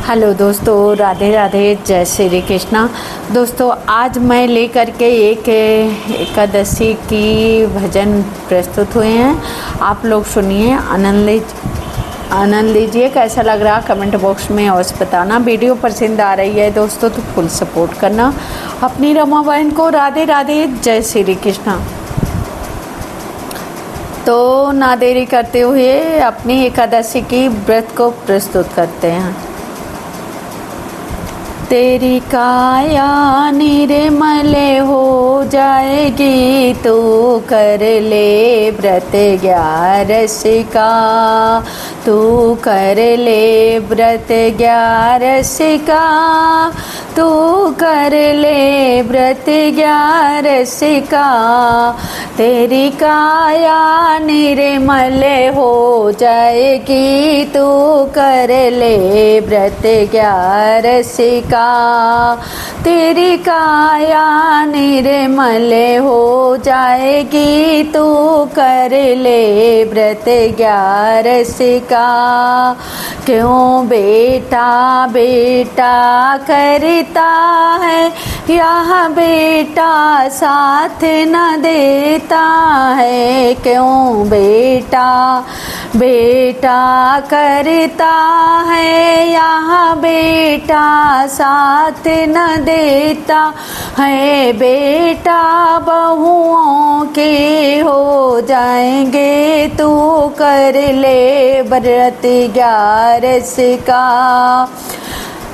Hello दोस्तों, राधे राधे, जय श्री कृष्णा। दोस्तों आज मैं लेकर के एक एकादशी की भजन प्रस्तुत हुए हैं। आप लोग सुनिए, आनंद लीजिए। कैसा लग रहा कमेंट बॉक्स में अवश्य बताना। वीडियो पसंद आ रही है दोस्तों तो फुल सपोर्ट करना अपनी रमा बहन को। राधे राधे, जय श्री कृष्णा। तो ना देरी करते हुए अपनी एकादशी की व्रत को प्रस्तुत करते हैं। तेरी काया निर्मल हो जाएगी, तू कर ले व्रत 11 का। तू कर ले व्रत 11 का। तू कर ले व्रत 11 का। तेरी काया निर्मल हो जाएगी, तू कर ले व्रत 11 का। तेरी काया निर्मल हो जाएगी, तू कर ले व्रत 11 का। क्यों बेटा बेटा करता है, यह बेटा साथ न देता है। क्यों बेटा बेटा करता है, यह बेटा साथ न देता है। बेटा बहुओं के हो जाएंगे, तू कर ले व्रत 11 का।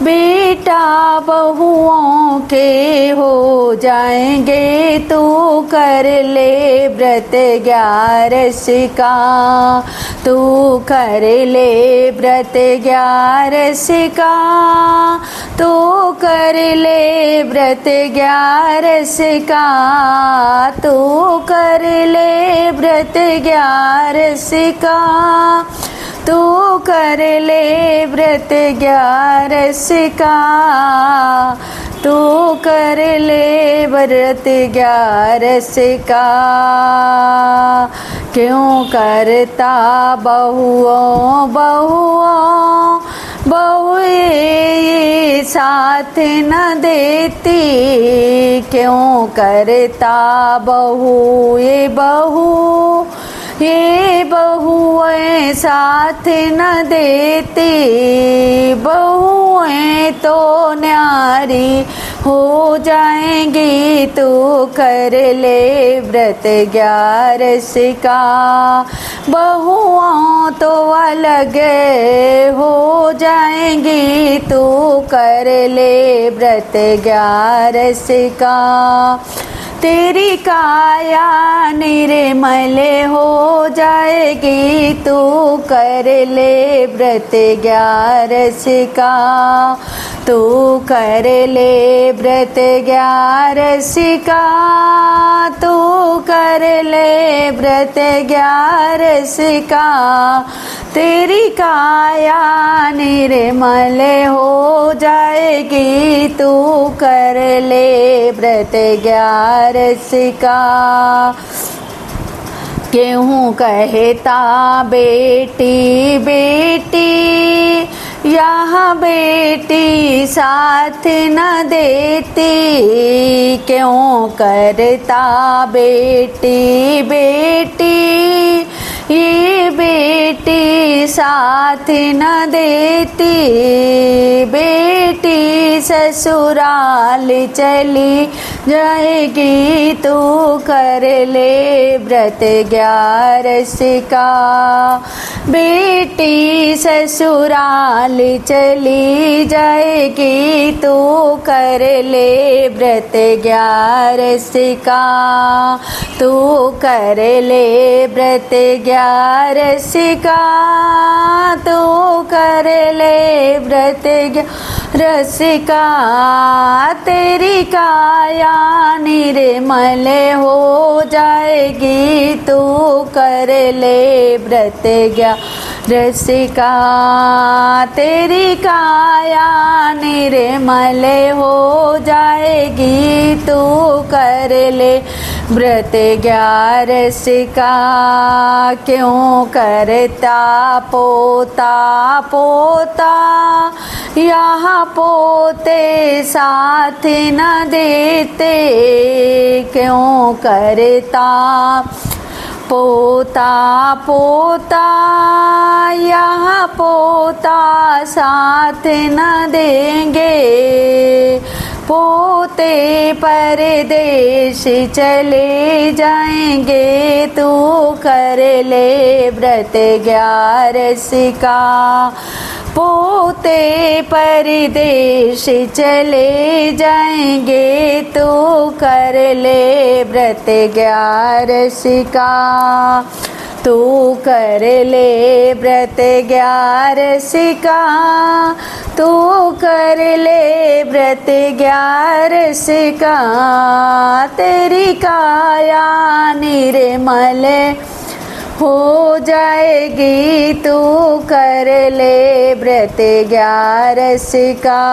बेटा बहुओं के हो जाएंगे, तू कर ले व्रत 11 का। तू कर ले व्रत 11 का। तू कर ले व्रत 11 का। तू कर ले व्रत 11 का। तू कर ले व्रत 11 का। तू कर ले व्रत 11 का। क्यों करता बहुओं बहुए साथ न देती। क्यों करता बहुए ये बहुएं साथ न देती। बहुएं तो न्यारी हो जाएंगी, तू कर ले व्रत 11 का। बहुओं तो अलग हो जाएंगी, तू कर ले व्रत 11 का। तेरी काया निर्मल हो जाएगी, तू कर ले व्रत 11 का। तू कर ले व्रत 11 का। तू कर ले व्रत 11 का। तेरी काया निर्मल हो जाएगी, तू कर ले व्रत 11 का। क्यों कहता बेटी बेटी, यहाँ बेटी साथ न देती। क्यों करता बेटी बेटी, ये बेटी साथ न देती। बेटी ससुराल चली जाएगी, तू कर ले व्रत 11 का। बेटी ससुराल चली जाएगी, तू कर ले व्रत 11 का। तू कर ले व्रत 11 का। तू कर ले व्रत 11 का। तेरी काया निर्मल हो जाएगी, तू कर ले व्रत 11 का। तेरी काया निर्मल हो जाएगी, तू कर ले व्रत 11 का। क्यों करता पोता पोता यहाँ पोते साथ न देते, क्यों करता पोता पोता, यहाँ पोता साथ न देंगे, पोते परदेश चले जाएंगे, तू कर ले व्रत 11 का। पोते परदेश चले जाएंगे, तू कर ले व्रत 11 का, तू कर ले व्रत 11 का, तू कर ले व्रत 11 का। तेरी काया निर्मल हो जाएगी, तू कर ले व्रत 11 का।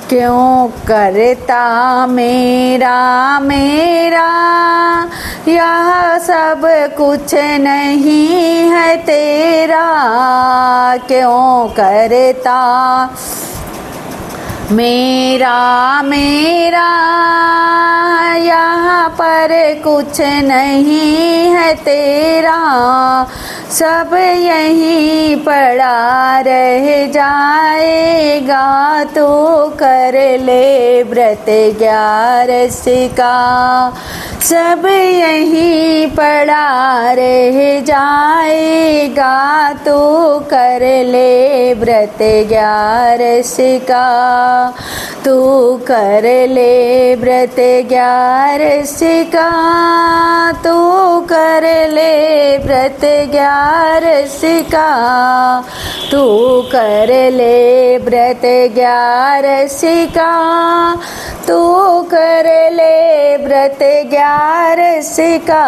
क्यों करता मेरा मेरा, यह सब कुछ नहीं है तेरा, क्यों करता मेरा मेरा, यहाँ पर कुछ नहीं है तेरा, सब यहीं पड़ा रह जाएगा, तू कर ले व्रत 11 का। सब यहीं पड़ा रह जाएगा, तू कर ले व्रत 11 का, तू कर ले व्रत 11 का, तू कर ले व्रत 11 का, तू कर ले व्रत 11 का, तू कर ले व्रत 11 का।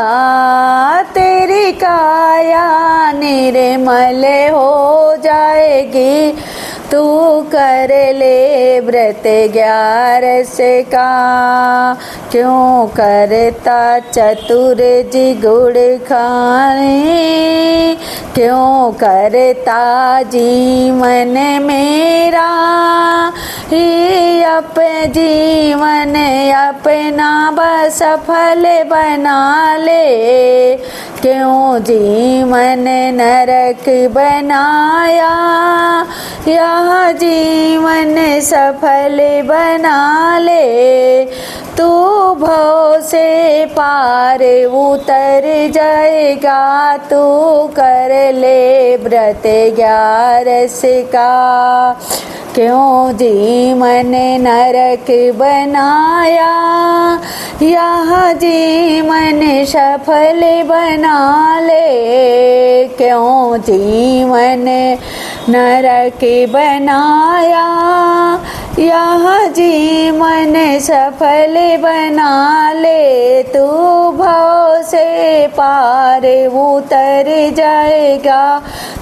तेरी काया निर्मल हो जाएगी, तू कर ले व्रत 11 का। क्यों करता चतुर जी गुड़ खाने, क्यों करता जीवन मेरा, ये अपने जीवन अपना सफल बना ले, क्यों जीवन नरक बनाया, यह जीवन सफल बना ले, तू भव से पार उतर जाएगा, तू कर ले व्रत 11 का। क्यों जीवन नरक बनाया, यह जीवन सफल बना ले, क्यों जीवन नरक बनाया, यह जीवन सफल बना ले, तू भव से पार उतर जाएगा,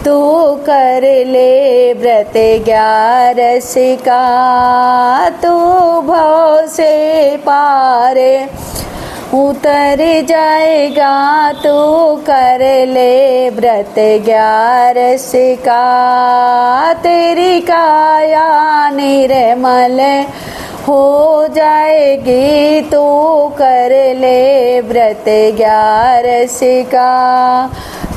तू कर ले व्रत 11 का। तू भव से पार उतर जाएगा, तू कर ले व्रत 11 का। तेरी काया निर्मल हो जाएगी, तू कर ले व्रत 11 का।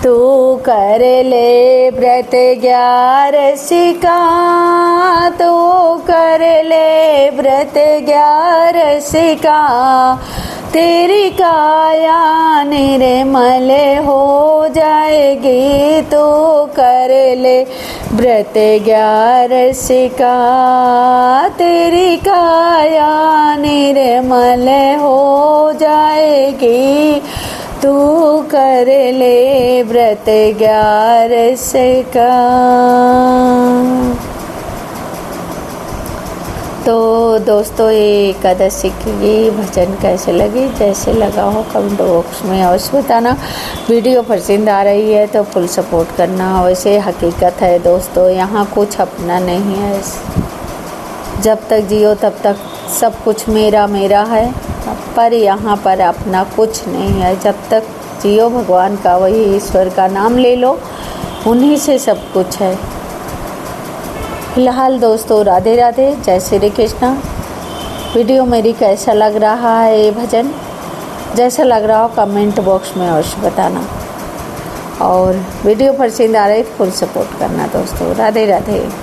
तू कर ले व्रत 11 का, तू कर ले व्रत 11 का। तेरी काया निर्मल हो जाएगी, तू कर ले व्रत 11 का। तेरी काया निर्मल हो जाएगी, तू कर ले व्रत 11 का। तो दोस्तों, ये एकादशी की भजन कैसे लगी, जैसे लगा हो कमेंट बॉक्स में अवश्य बताना। वीडियो पसंद आ रही है तो फुल सपोर्ट करना। वैसे हकीकत है दोस्तों, यहाँ कुछ अपना नहीं है। जब तक जियो तब तक सब कुछ मेरा मेरा है, पर यहाँ पर अपना कुछ नहीं है। जब तक जियो भगवान का, वही ईश्वर का नाम ले लो, उन्हीं से सब कुछ है। फिलहाल दोस्तों राधे राधे, जय श्री कृष्णा। वीडियो मेरी कैसा लग रहा है ये भजन, जैसा लग रहा हो कमेंट बॉक्स में अवश्य बताना, और वीडियो पसंद आ रही तो फुल सपोर्ट करना दोस्तों। राधे राधे।